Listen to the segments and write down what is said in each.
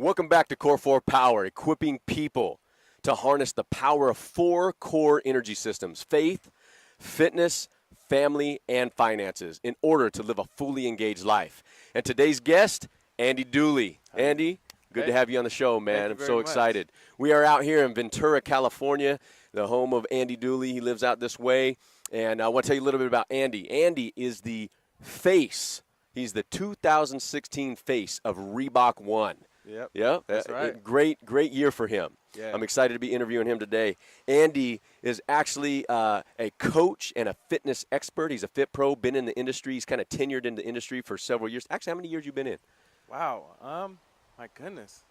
Welcome back to Core 4 Power, equipping people to harness the power of 4 core energy systems: faith, fitness, family, and finances in order to live a fully engaged life. And today's guest, Andy Dooley. Andy, good to have you on the show, man. I'm so excited. We are out here in Ventura, California, the home of Andy Dooley. He lives out this way. And I want to tell you a little bit about Andy. Andy is the face. He's the 2016 face of Reebok One. Yep, that's right. Great year for him. Yeah. I'm excited to be interviewing him today. Andy is actually a coach and a fitness expert. He's a fit pro, been in the industry. He's kind of tenured in the industry for several years. Actually, how many years you been in? Wow. My goodness.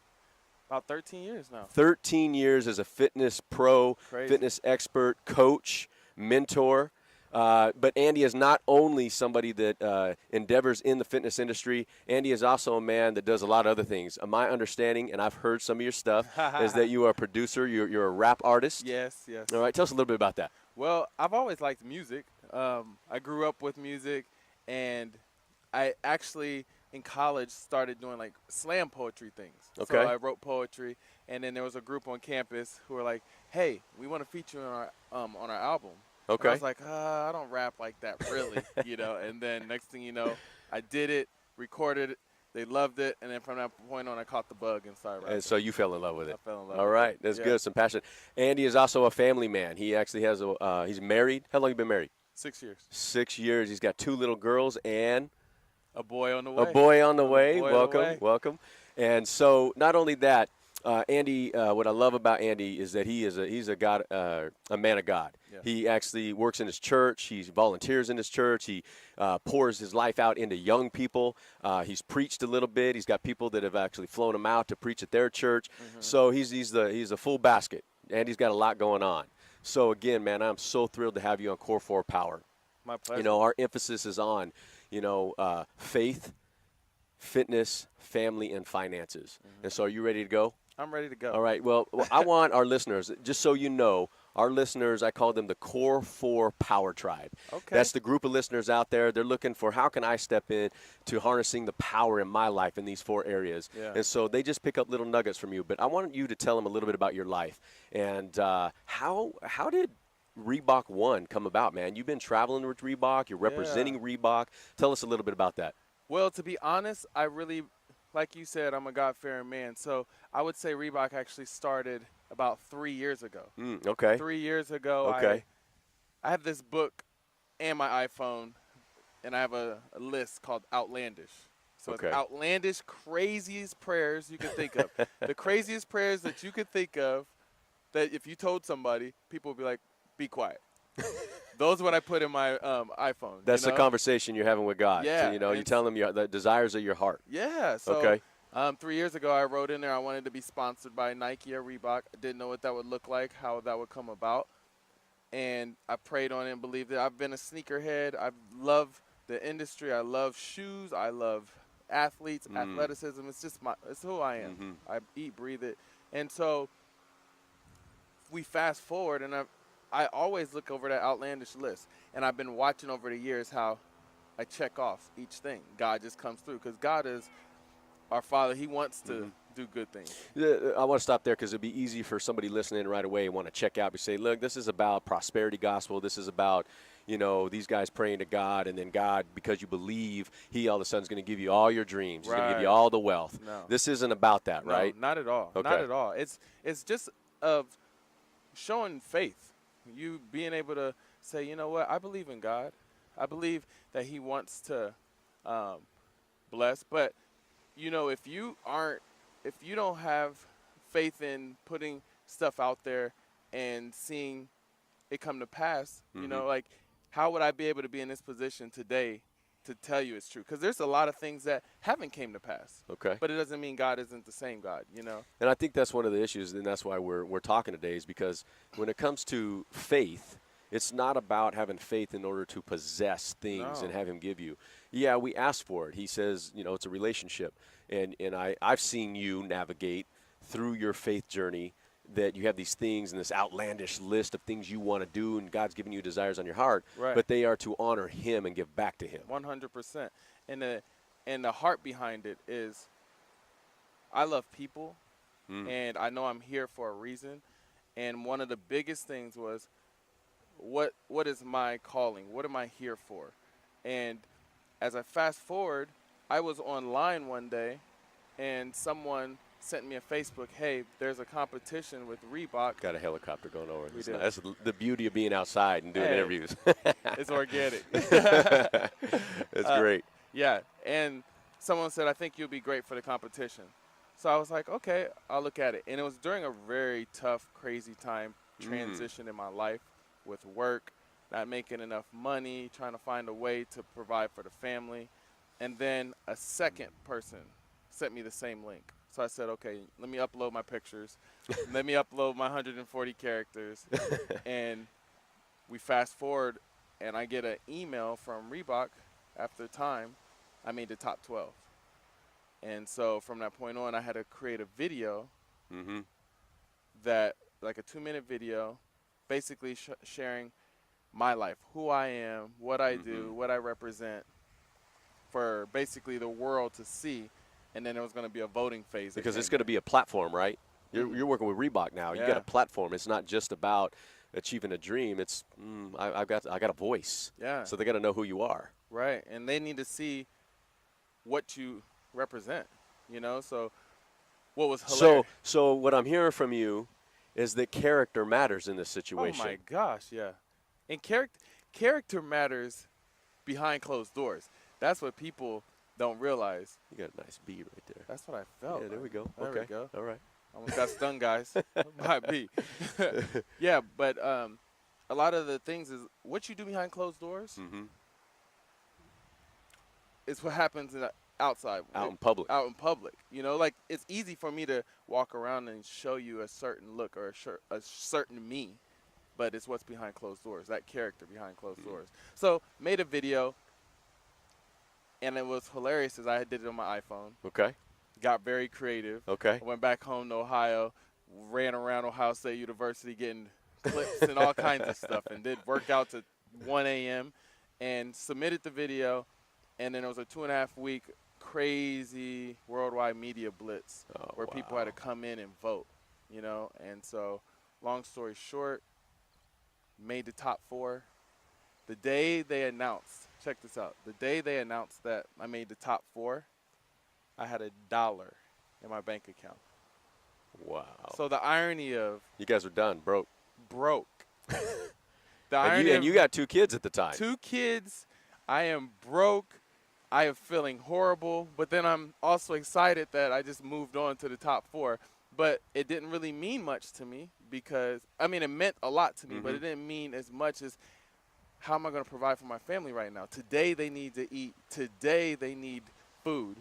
About 13 years now. 13 years as a fitness pro, fitness expert, coach, mentor. But Andy is not only somebody that endeavors in the fitness industry. Andy is also a man that does a lot of other things. My understanding, and I've heard some of your stuff, is that you are a producer. You're a rap artist. Yes. All right, tell us a little bit about that. Well, I've always liked music. I grew up with music, and I actually in college started doing like slam poetry things. Okay. So I wrote poetry, and then there was a group on campus who were like, "Hey, we want to feature on our album." Okay. And I was like, I don't rap like that, really, And then next thing you know, I did it, recorded it, they loved it, and then from that point on, I caught the bug and started rapping. And so you fell in love with it. I fell in love. All right, that's good. Some passion. Andy is also a family man. He actually has he's married. How long have you been married? 6 years. 6 years. He's got 2 little girls and a boy on the way. A boy on the way. Welcome. And so not only that, Andy, what I love about Andy is that he's a man of God. Yes. He actually works in his church. He volunteers in his church. He pours his life out into young people. He's preached a little bit. He's got people that have actually flown him out to preach at their church. Mm-hmm. So he's a full basket. Andy's got a lot going on. So again, man, I'm so thrilled to have you on Core 4 Power. My pleasure. Our emphasis is on, faith, fitness, family, and finances. Mm-hmm. And so are you ready to go? I'm ready to go. All right. Well, I want our listeners, just so you know, our listeners, I call them the Core 4 Power Tribe. Okay. That's the group of listeners out there. They're looking for how can I step in to harnessing the power in my life in these 4 areas. Yeah. And so they just pick up little nuggets from you. But I want you to tell them a little bit about your life. And how did Reebok One come about, man? You've been traveling with Reebok. You're representing Reebok. Tell us a little bit about that. Well, to be honest, I really, like you said, I'm a God-fearing man. So I would say Reebok actually started about 3 years ago. Okay. 3 years ago, okay. I have this book and my iPhone, and I have a list called Outlandish. So okay. It's outlandish, craziest prayers you could think of. The craziest prayers that you could think of that if you told somebody, people would be like, be quiet. Those are what I put in my iPhone. That's the conversation you're having with God. Yeah. So, you tell him the desires of your heart. Yeah. So, okay. 3 years ago, I wrote in there I wanted to be sponsored by Nike or Reebok. I didn't know what that would look like, how that would come about. And I prayed on it and believed it. I've been a sneakerhead. I love the industry. I love shoes. I love athletes, athleticism. It's who I am. Mm-hmm. I eat, breathe it. And so we fast forward, and I always look over that outlandish list. And I've been watching over the years how I check off each thing. God just comes through because God is our Father. He wants to do good things. I want to stop there because it would be easy for somebody listening right away and want to check out and say, look, this is about prosperity gospel. This is about, these guys praying to God, and then God, because you believe, he all of a sudden is going to give you all your dreams. He's going to give you all the wealth. No. This isn't about that, right? No, not at all. Okay. Not at all. It's just of showing faith. You being able to say, you know what, I believe in God. I believe that he wants to bless. But, if you don't have faith in putting stuff out there and seeing it come to pass, like how would I be able to be in this position today to tell you it's true? Because there's a lot of things that haven't came to pass. Okay. But it doesn't mean God isn't the same God, And I think that's one of the issues, and that's why we're talking today, is because when it comes to faith, it's not about having faith in order to possess things and have him give you. Yeah, we ask for it. He says, it's a relationship. And I've seen you navigate through your faith journey that you have these things and this outlandish list of things you want to do, and God's giving you desires on your heart, right. But they are to honor him and give back to him. 100%. And the heart behind it is I love people, Mm. and I know I'm here for a reason. And one of the biggest things was, what is my calling? What am I here for? And as I fast forward, I was online one day, and someone sent me a Facebook, hey, there's a competition with Reebok. Got a helicopter going over. We That's do. nice. That's the beauty of being outside and doing Hey, interviews. it's organic. That's uh, great. yeah, and someone said, I think you'll be great for the competition. So I was like, okay, I'll look at it. And it was during a very tough, crazy time transition in my life with work, not making enough money, trying to find a way to provide for the family. And then a second person sent me the same link. So I said, okay, let me upload my pictures. Let me upload my 140 characters. And we fast forward, and I get an email from Reebok after time. I made the top 12. And so from that point on, I had to create a video Mm-hmm. that, like a 2-minute video, basically sharing my life, who I am, what I do, what I represent, for basically the world to see. And then there was going to be a voting phase. Because it's going to be a platform, right? You're working with Reebok now. You got Yeah. a platform. It's not just about achieving a dream. It's I got a voice. Yeah. So they got to know who you are. Right. And they need to see what you represent, So what was hilarious. So what I'm hearing from you is that character matters in this situation. Oh my gosh, yeah. And character matters behind closed doors. That's what people don't realize. You got a nice B right there. That's what I felt. Yeah, there we go. There Okay. we go. All right. Almost got stung, guys, by a bee. Yeah, but a lot of the things is what you do behind closed doors Mm-hmm. is what happens outside. Out in public. Out in public. Like it's easy for me to walk around and show you a certain look or a certain me, but it's what's behind closed doors, that character behind closed doors. So made a video, and it was hilarious as I did it on my iPhone. Okay. Got very creative. Okay. I went back home to Ohio, ran around Ohio State University getting clips and all kinds of stuff, and did workouts at 1 a.m. and submitted the video. And then it was a 2.5-week crazy worldwide media blitz where people had to come in and vote, And so, long story short, made the top 4. The day they announced, check this out, the day they announced that I made the top 4, I had $1 in my bank account. Wow. So the irony of You guys are done, broke. the And irony you got 2 kids at the time. 2 kids, I am broke. I am feeling horrible, but then I'm also excited that I just moved on to the top 4. But it didn't really mean much to me because, it meant a lot to me, but it didn't mean as much as how am I going to provide for my family right now? Today they need to eat. Today they need food.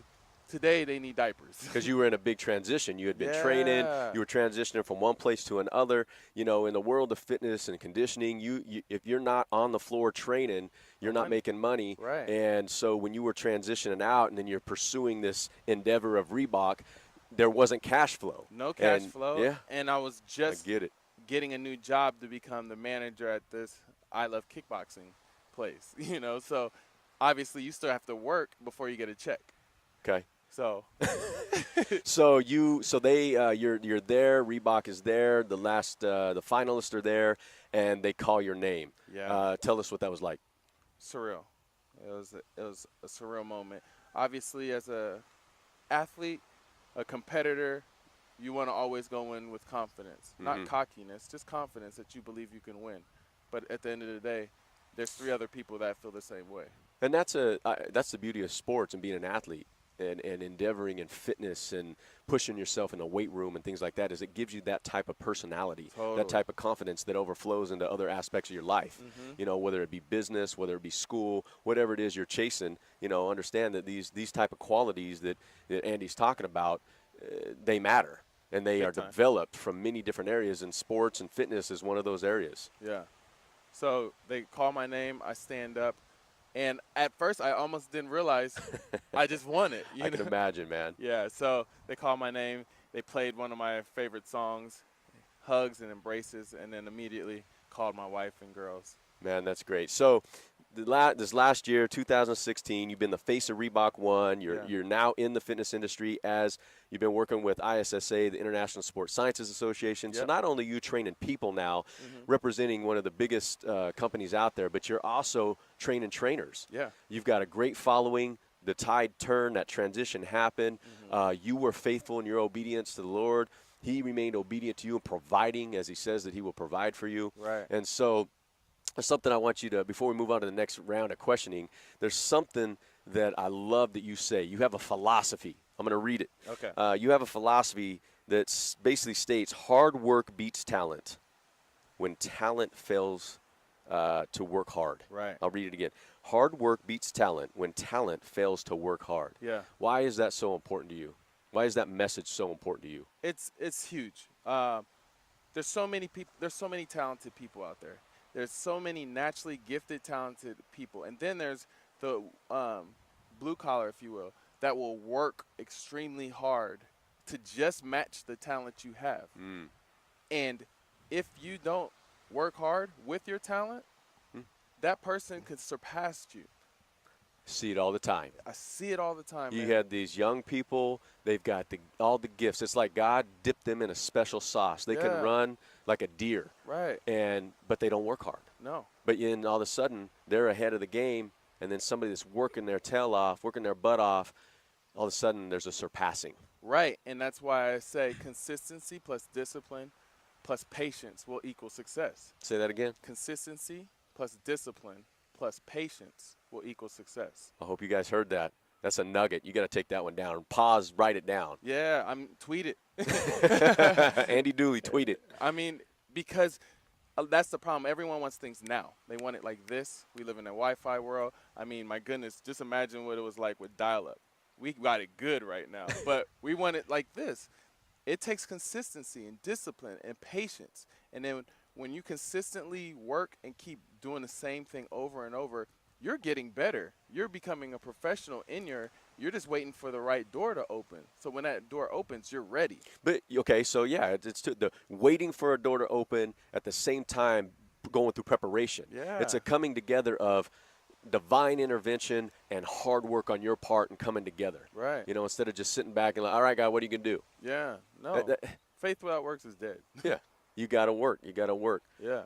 Today they need diapers. Because you were in a big transition. You had been training. You were transitioning from one place to another. In the world of fitness and conditioning, you if you're not on the floor training, you're not making money. Right. And so when you were transitioning out and then you're pursuing this endeavor of Reebok, there wasn't cash flow. No cash flow. Yeah. And I was just I get it. getting a new job to become the manager at this I Love Kickboxing place. So obviously you still have to work before you get a check. Okay. So you're there. Reebok is there. The finalists are there, and they call your name. Yeah. Tell us what that was like. Surreal. It was a surreal moment. Obviously, as a athlete, a competitor, you want to always go in with confidence, not cockiness, just confidence that you believe you can win. But at the end of the day, there's 3 other people that feel the same way. And that's the beauty of sports and being an athlete. And endeavoring in fitness and pushing yourself in a weight room and things like that is it gives you that type of personality, that type of confidence that overflows into other aspects of your life. Whether it be business, whether it be school, whatever it is you're chasing, understand that these type of qualities that Andy's talking about, they matter. And they are developed from many different areas, and sports and fitness is one of those areas. Yeah. So they call my name, I stand up. And at first, I almost didn't realize I just won it. I can imagine, man. Yeah, so they called my name. They played one of my favorite songs, Hugs and Embraces, and then immediately called my wife and girls. Man, that's great. So this last year, 2016, you've been the face of Reebok One. Yeah. You're now in the fitness industry as you've been working with ISSA, the International Sports Sciences Association. So Yep. not only you training people now, Mhm. representing one of the biggest companies out there, but you're also training trainers. Yeah. You've got a great following. The tide turned. That transition happened. You were faithful in your obedience to the Lord. He remained obedient to you in providing, as he says that he will provide for you. Right. And so there's something I want you to, before we move on to the next round of questioning, there's something that I love that you say. You have a philosophy. I'm going to read it. Okay. You have a philosophy that basically states hard work beats talent when talent fails to work hard. Right. I'll read it again. Hard work beats talent when talent fails to work hard. Yeah. Why is that so important to you? Why is that message so important to you? It's huge. There's so many people. There's so many talented people out there. There's so many naturally gifted, talented people, and then there's the blue collar, if you will, that will work extremely hard to just match the talent you have. And if you don't work hard with your talent, that person could surpass you. See it all the time. I see it all the time. You man. had these young people, they've got all the gifts. It's like God dipped them in a special sauce. They can Yeah. run like a deer, Right. but they don't work hard. No. But then all of a sudden, they're ahead of the game, and then somebody that's working their tail off, working their butt off, all of a sudden there's a surpassing. Right. And that's why I say consistency plus discipline plus patience will equal success. Say that again. Consistency plus discipline plus patience will equal success. I hope you guys heard that. That's a nugget. You got to take that one down. Pause, write it down. Yeah, tweet it. Andy Dooley, tweet it. I mean, because that's the problem. Everyone wants things now. They want it like this. We live in a Wi-Fi world. I mean, my goodness, just imagine what it was like with dial-up. We got it good right now, but we want it like this. It takes consistency and discipline and patience. And then when you consistently work and keep doing the same thing over and over, you're getting better. You're becoming a professional you're just waiting for the right door to open. So when that door opens, you're ready. But okay, so yeah, it's the waiting for a door to open at the same time going through preparation. Yeah. It's a coming together of divine intervention and hard work on your part and coming together. Right. You know, instead of just sitting back and like, all right, God, what are you gonna do? Yeah. No. Faith without works is dead. Yeah. You gotta work. You gotta work. Yeah.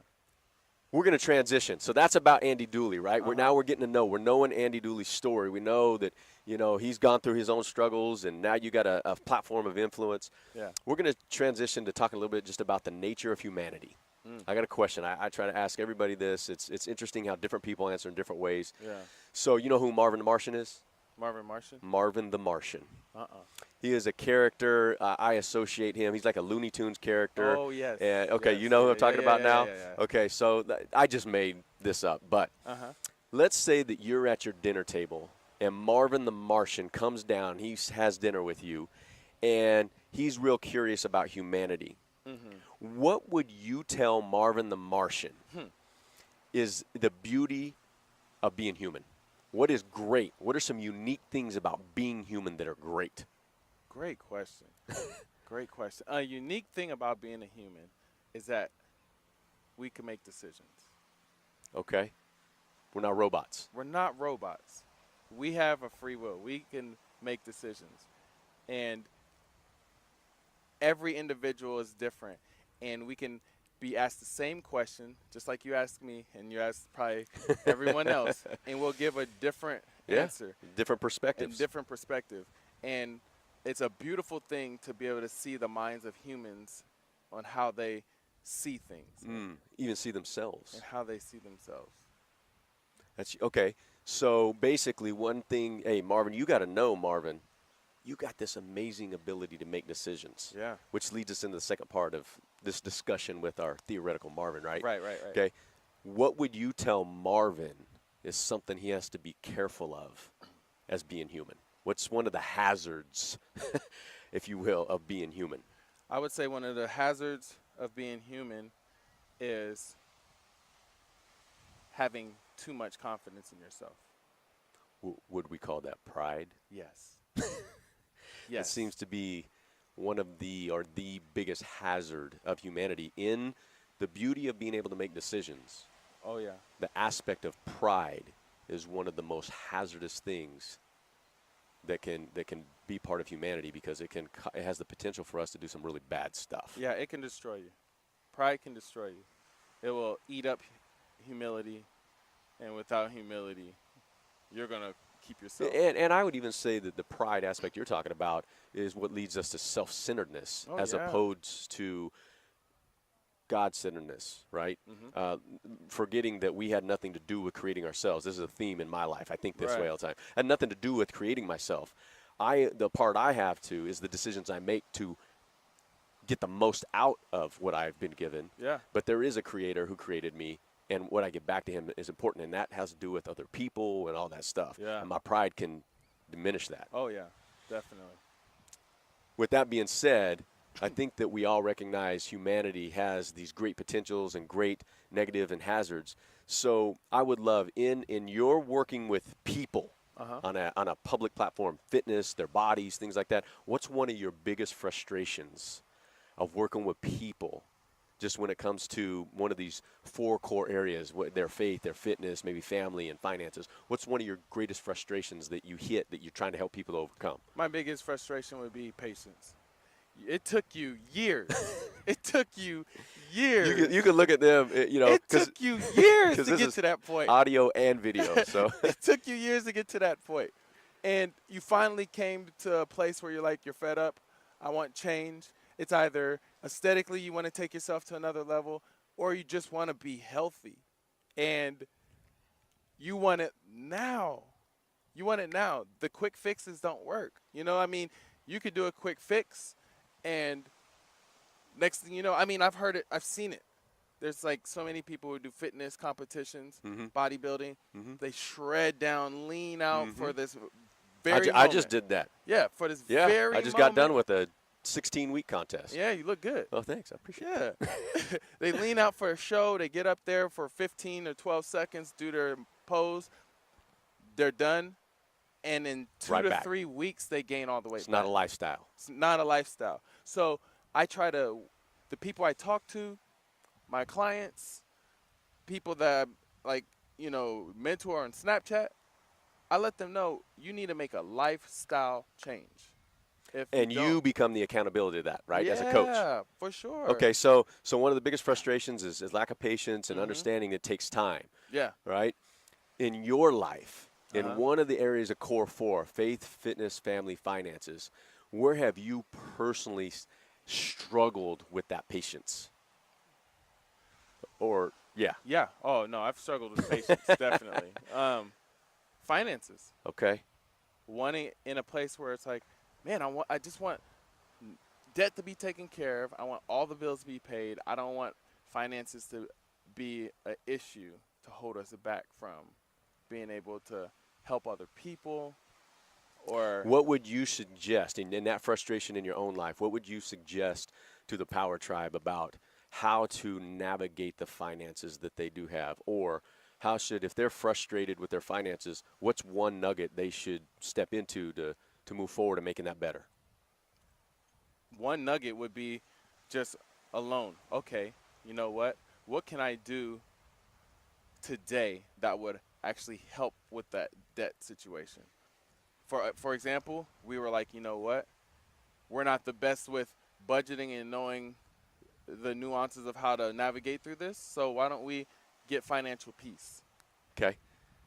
We're going to transition. So that's about Andy Dooley, right? We're getting to know. We're knowing Andy Dooley's story. We know that, he's gone through his own struggles, and now you got a platform of influence. Yeah. We're going to transition to talking a little bit just about the nature of humanity. I got a question. I try to ask everybody this. It's interesting how different people answer in different ways. Yeah. So you know who Marvin the Martian is? Marvin Martian? Marvin the Martian. Uh-uh. He is a character. I associate him. He's like a Looney Tunes character. Oh, yes. And, okay, Yes. you know who I'm Yeah, talking yeah, about yeah, now? yeah, yeah. Okay, so I just made this up. But Uh-huh. let's say that you're at your dinner table and Marvin the Martian comes down. He has dinner with you, and he's real curious about humanity. Mm-hmm. What would you tell Marvin the Martian is the beauty of being human? What is great? What are some unique things about being human that are great? Great question. Great question. A unique thing about being a human is that we can make decisions. Okay? We're not robots. We're not robots. We have a free will. We can make decisions. And every individual is different. And we can be asked the same question, just like you asked me and you asked probably everyone else, and we'll give a different answer. Different perspectives. And different perspective. And it's a beautiful thing to be able to see the minds of humans on how they see things. Even see themselves. And how they see themselves. That's okay. So basically one thing, hey, Marvin, you got to know, Marvin, you got this amazing ability to make decisions. Yeah. Which leads us into the second part of this discussion with our theoretical Marvin, right? Right. Okay. What would you tell Marvin is something he has to be careful of as being human? What's one of the hazards, if you will, of being human? I would say one of the hazards of being human is having too much confidence in yourself. Would we call that pride? Yes. It seems to be one of the biggest hazard of humanity in the beauty of being able to make decisions. Oh, yeah. The aspect of pride is one of the most hazardous things that can be part of humanity, because it has the potential for us to do some really bad stuff. Yeah, it can destroy you. Pride can destroy you. It will eat up humility, and without humility, you're going to keep yourself. And I would even say that the pride aspect you're talking about is what leads us to self-centeredness, Oh, as yeah. opposed to God-centeredness, right? Forgetting that we had nothing to do with creating ourselves. This is a theme in my life. I think this way all the time. Had nothing to do with creating myself. The part I have to is the decisions I make to get the most out of what I've been given. Yeah. But there is a creator who created me, and what I get back to him is important, and that has to do with other people and all that stuff. Yeah. And my pride can diminish that. Oh, yeah, definitely. With that being said, I think that we all recognize humanity has these great potentials and great negative and hazards. So I would love, in your working with people on a public platform, fitness, their bodies, things like that, what's one of your biggest frustrations of working with people, just when it comes to one of these 4 core areas, their faith, their fitness, maybe family and finances? What's one of your greatest frustrations that you hit that you're trying to help people to overcome? My biggest frustration would be patience. It took you years. It took you years. You could look at them, It took you years to get to that point. Audio and video, so. It took you years to get to that point. And you finally came to a place where you're like, you're fed up. I want change. It's either aesthetically you want to take yourself to another level, or you just want to be healthy. And you want it now. You want it now. The quick fixes don't work. You could do a quick fix, and next thing you know, I've heard it, I've seen it. There's like so many people who do fitness competitions, bodybuilding. They shred down, lean out for this very I just did that. Yeah, for this Yeah, very I just moment. got done with a 16-week contest. Yeah, you look good. Oh, thanks. I appreciate it. Yeah. They lean out for a show. They get up there for 15 or 12 seconds, do their pose. They're done. And in 2 to 3 weeks, they gain all the weight back. It's not a lifestyle. It's not a lifestyle. So the people I talk to, my clients, people that mentor on Snapchat, I let them know you need to make a lifestyle change. And you become the accountability of that, right, as a coach? Yeah, for sure. Okay, so one of the biggest frustrations is lack of patience and understanding it takes time. Yeah. Right? In your life, in one of the areas of core 4, faith, fitness, family, finances, where have you personally struggled with that patience? Or, yeah. Yeah. Oh, no, I've struggled with patience, definitely. Finances. Okay. Wanting in a place where it's like, man, I just want debt to be taken care of. I want all the bills to be paid. I don't want finances to be an issue to hold us back from being able to help other people. Or what would you suggest in that frustration in your own life? What would you suggest to the Power Tribe about how to navigate the finances that they do have? Or how should, if they're frustrated with their finances, what's one nugget they should step into to move forward and making that better? One nugget would be just a loan. Okay, you know what? What can I do today that would actually help with that debt situation? For example, we were like, you know what? We're not the best with budgeting and knowing the nuances of how to navigate through this, so why don't we get financial peace? Okay.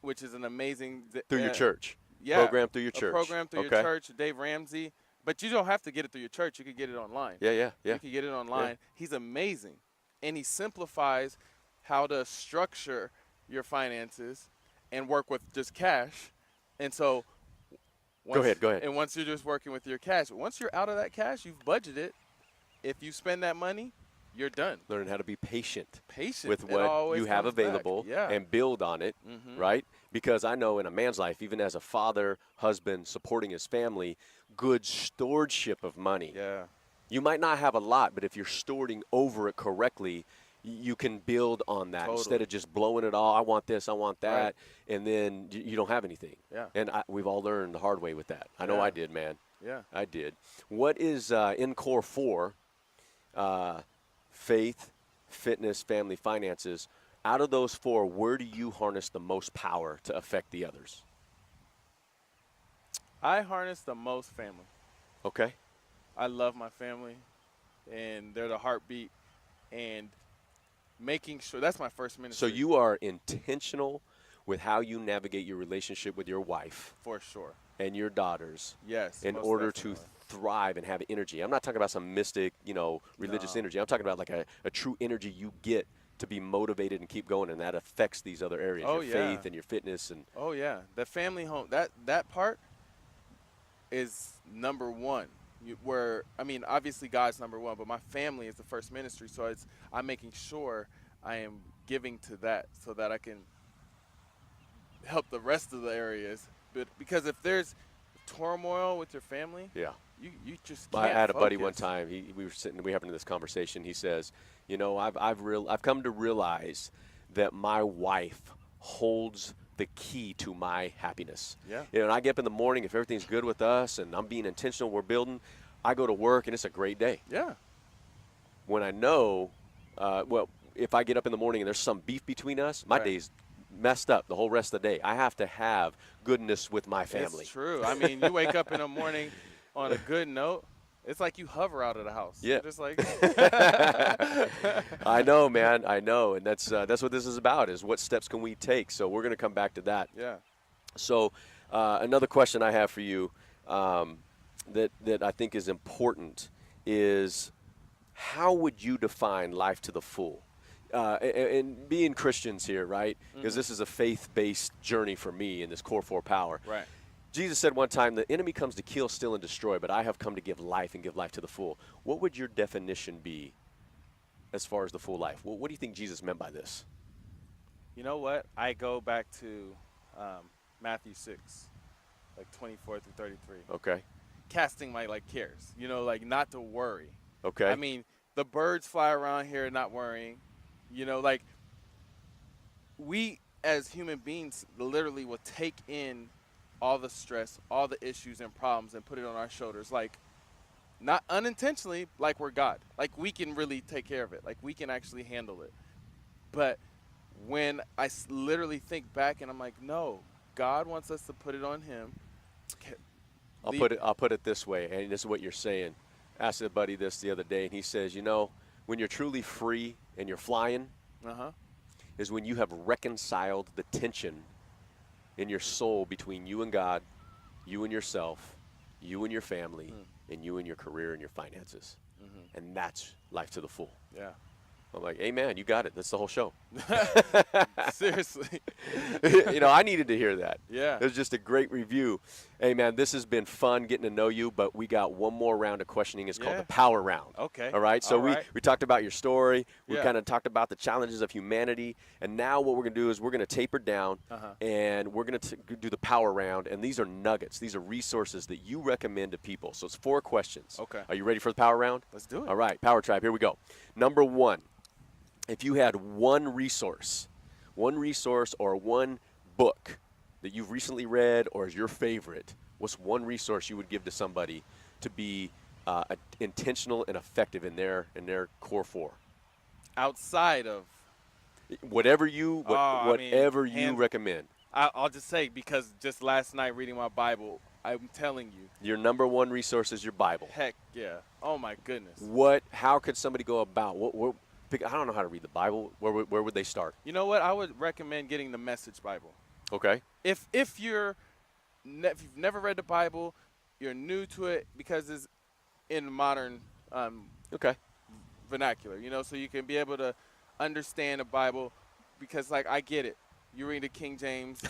Which is an amazing through your church. Yeah, program through your church. A program through your church, Dave Ramsey. But you don't have to get it through your church. You could get it online. Yeah. You can get it online. Yeah. He's amazing. And he simplifies how to structure your finances and work with just cash. And so Go ahead. And once you're just working with your cash, once you're out of that cash, you've budgeted. If you spend that money, you're done. Learn how to be patient with It what you have available and build on it, right? Because I know in a man's life, even as a father, husband, supporting his family, good stewardship of money. Yeah. You might not have a lot, but if you're stewarding over it correctly, you can build on that instead of just blowing it all. I want this, I want that, and then you don't have anything. Yeah. And we've all learned the hard way with that. I know I did, man. Yeah. I did. What is in core 4, faith, fitness, family, finances? Out of those four, where do you harness the most power to affect the others? I harness the most family. Okay. I love my family, and they're the heartbeat. And making sure that's my first So ministry you are intentional with how you navigate your relationship with your wife for sure. and your daughters Yes, in most order to definitely. thrive and have energy. I'm not talking about some mystic, religious No. energy. I'm talking about like a true energy you get to be motivated and keep going, and that affects these other areas, Oh your yeah. faith and your fitness. And Oh yeah. The family home that part is number one. Where I mean, obviously God's number one, but my family is the first ministry. So I'm making sure I am giving to that so that I can help the rest of the areas. But because if there's turmoil with your family, yeah. you just I can't had a buddy one focus. time. We were sitting, we having this conversation. He says, I've come to realize that my wife holds the key to my happiness. Yeah. And I get up in the morning, if everything's good with us and I'm being intentional, we're building, I go to work and it's a great day. Yeah. When I know, if I get up in the morning and there's some beef between us, my Right. day's messed up the whole rest of the day. I have to have goodness with my family. It's true. I mean, you wake up in the morning on a good note. It's like you hover out of the house. Yeah. You're just like I know, man. I know, and that's what this is about. Is what steps can we take? So we're going to come back to that. Yeah. So another question I have for you that I think is important is how would you define life to the full? And being Christians here, right? Because this is a faith-based journey for me in this core four power. Right. Jesus said one time, the enemy comes to kill, steal, and destroy, but I have come to give life and give life to the full. What would your definition be as far as the full life? What do you think Jesus meant by this? You know what? I go back to Matthew 6, like 24 through 33. Okay. Casting my cares. Not to worry. Okay. I mean, the birds fly around here not worrying. We as human beings literally will take in all the stress, all the issues and problems and put it on our shoulders. Not unintentionally, like we're God. Like we can really take care of it. Like we can actually handle it. But when I literally think back and I'm like, no, God wants us to put it on him. I'll put it this way, and this is what you're saying. I asked a buddy this the other day, and he says, when you're truly free and you're flying, is when you have reconciled the tension in your soul between you and God, you and yourself, you and your family, and you and your career and your finances. And that's life to the full. Yeah. I'm like, amen, you got it. That's the whole show. Seriously. I needed to hear that. Yeah. It was just a great review. Hey, man, this has been fun getting to know you, but we got one more round of questioning. It's called the Power Round. Okay. All right? So All right. we talked about your story. We Yeah. kind of talked about the challenges of humanity. And now what we're going to do is we're going to taper down, and we're going to do the Power Round. And these are nuggets. These are resources that you recommend to people. So it's 4 questions. Okay. Are you ready for the Power Round? Let's do it. All right, Power Tribe, here we go. Number 1. If you had one resource or one book that you've recently read or is your favorite, what's one resource you would give to somebody to be intentional and effective in their core 4? Outside of Whatever you recommend. I'll just say, because just last night reading my Bible, I'm telling you. Your number 1 resource is your Bible. Heck yeah. Oh my goodness. How could somebody go about I don't know how to read the Bible. Where would they start? You know what? I would recommend getting the Message Bible. Okay. If you've never read the Bible, you're new to it, because it's in modern vernacular, so you can be able to understand the Bible, because I get it. You read the King James,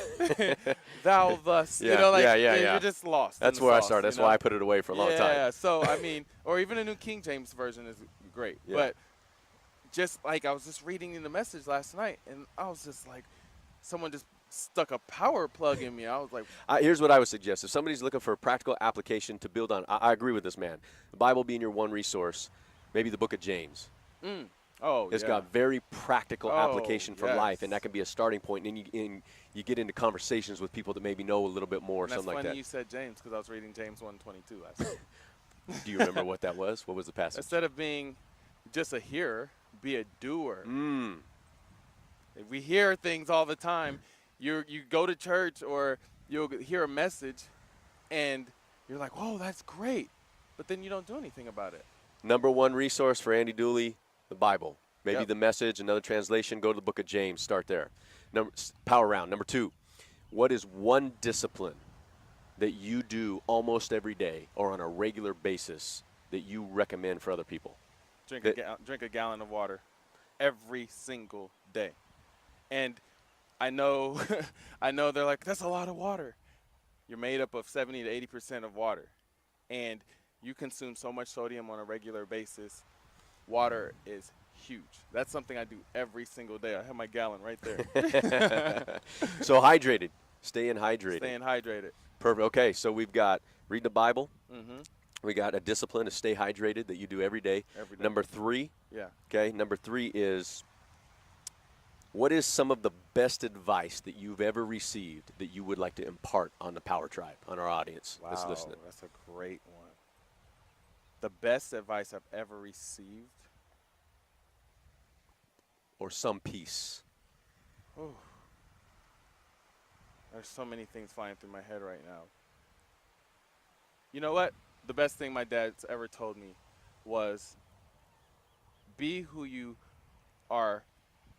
thou thus, you're just lost. That's where I started. That's why I put it away for a long time. Yeah, so or even a New King James version is great. Yeah. But just I was just reading in the Message last night, and I was just like, someone just stuck a power plug in me. I was like, here's what I would suggest. If somebody's looking for a practical application to build on, I agree with this man. The Bible being your one resource, maybe the book of James. It's got very practical application for life, and that can be a starting point. And you get into conversations with people that maybe know a little bit more, or something like that. That's funny you said James, because I was reading James 1:22 last night. Do you remember what that was? What was the passage? Instead of being just a hearer, be a doer. We hear things all the time. You go to church or you'll hear a message, and you're like, "Whoa, that's great," but then you don't do anything about it. Number one resource for Andy Dooley, the Bible. Maybe Yep. the Message, another translation, go to the book of James, start there. Power round. Number two, what is one discipline that you do almost every day or on a regular basis that you recommend for other people? Drink a gallon of water every single day. And I know I know they're like, that's a lot of water. You're made up of 70 to 80% of water. And you consume so much sodium on a regular basis. Water is huge. That's something I do every single day. I have my gallon right there. So hydrated. Staying hydrated. Staying hydrated. Perfect. Okay, so we've got read the Bible. Mm-hmm. We got a discipline to stay hydrated that you do every day. Every day. Number three. Yeah. Okay, number three is, what is some of the best advice that you've ever received that you would like to impart on the Power Tribe, on our audience that's Wow, listening? that's a great one. The best advice I've ever received. Or some piece. Oh, there's so many things flying through my head right now. You know what? The best thing my dad's ever told me was, be who you are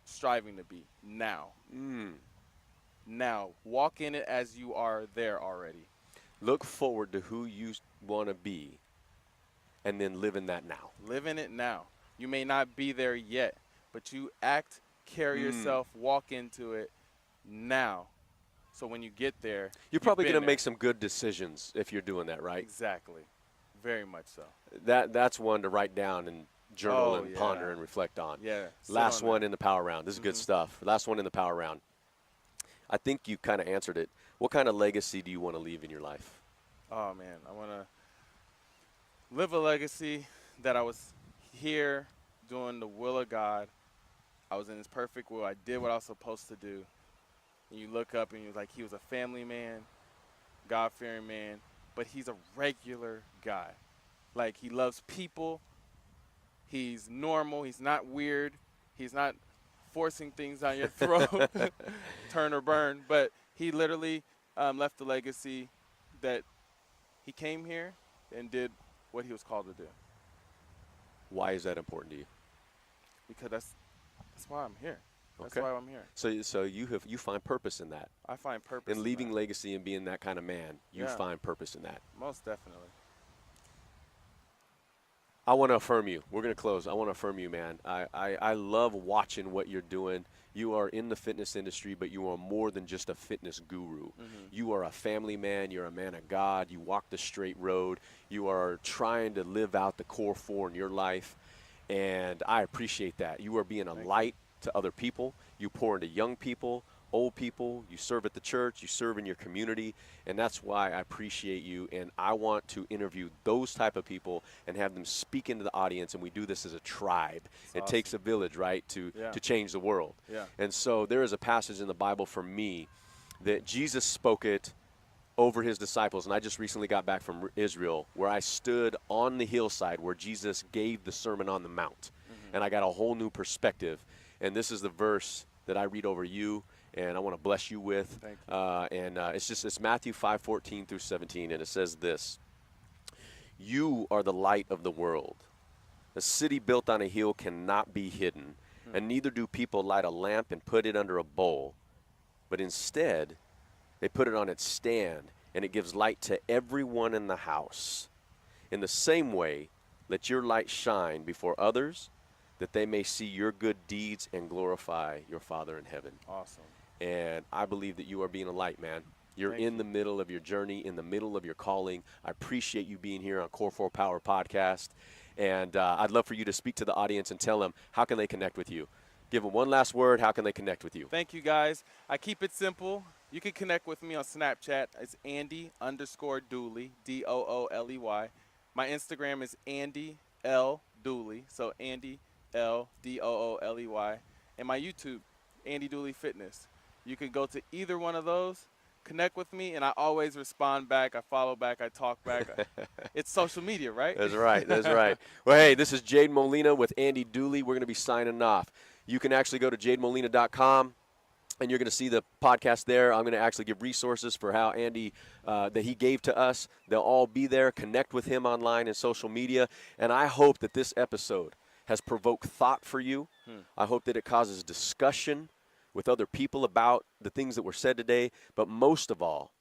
striving to be now. Now. Walk in it as you are there already. Look forward to who you want to be and then live in that now. Live in it now. You may not be there yet, but you act, carry yourself, walk into it now. So when you get there, You're probably going going to make some good decisions if you're doing that, right? Exactly. Very much so. That's one to write down and journal Oh, and yeah. ponder and reflect on. Yeah. sit Last on one that. in the power round. This is good stuff. Last one in the power round. I think you kind of answered it. What kind of legacy do you want to leave in your life? Oh, man. I want to live a legacy that I was here doing the will of God. I was in his perfect will. I did what I was supposed to do. And you look up and you're like, he was a family man, God-fearing man, but he's a regular guy. Like, he loves people. He's normal. He's not weird. He's not forcing things down your throat, turn or burn. But he literally left a legacy that he came here and did what he was called to do. Why is that important to you? Because that's why I'm here. That's Okay. why I'm here. So you find purpose in that. I find purpose In leaving that. legacy and being that kind of man, you Yeah. find purpose in that. Most definitely. I want to affirm you. We're going to close. I want to affirm you, man. I love watching what you're doing. You are in the fitness industry, but you are more than just a fitness guru. You are a family man. You're a man of God. You walk the straight road. You are trying to live out the core four in your life, and I appreciate that. You are being a light to other people. You pour into young people, old people. You serve at the church. You serve in your community, and that's why I appreciate you. And I want to interview those type of people and have them speak into the audience. And we do this as a tribe. It awesome. takes a village, right, to change the world. Yeah. And so there is a passage in the Bible for me that Jesus spoke it over his disciples. And I just recently got back from Israel, where I stood on the hillside where Jesus gave the Sermon on the Mount. And I got a whole new perspective. And this is the verse that I read over you, and I want to bless you with. Thank you. It's Matthew 5:14 through 17, and it says this: "You are the light of the world. A city built on a hill cannot be hidden, and neither do people light a lamp and put it under a bowl, but instead they put it on its stand, and it gives light to everyone in the house. In the same way, let your light shine before others, that they may see your good deeds and glorify your Father in heaven." Awesome. And I believe that you are being a light, man. You're Thank in you. the middle of your journey, in the middle of your calling. I appreciate you being here on Core 4 Power Podcast. And I'd love for you to speak to the audience and tell them, how can they connect with you? Give them one last word. How can they connect with you? Thank you, guys. I keep it simple. You can connect with me on Snapchat. It's Andy_Dooley, Dooley. My Instagram is Andy L. Dooley, so Andy L. Dooley. And my YouTube, Andy Dooley Fitness. You can go to either one of those, connect with me, and I always respond back. I follow back. I talk back. It's social media, right? That's right. That's right. Well, hey, this is Jade Molina with Andy Dooley. We're going to be signing off. you can actually go to jademolina.com. And you're going to see the podcast there. I'm going to actually give resources for how Andy, that he gave to us. They'll all be there. Connect with him online and social media. And I hope that this episode has provoked thought for you. I hope that it causes discussion with other people about the things that were said today. But most of all,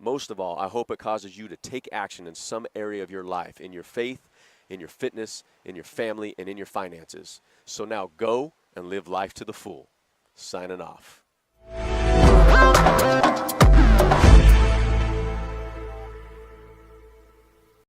I hope it causes you to take action in some area of your life, in your faith, in your fitness, in your family, and in your finances. So now go and live life to the full. Signing off.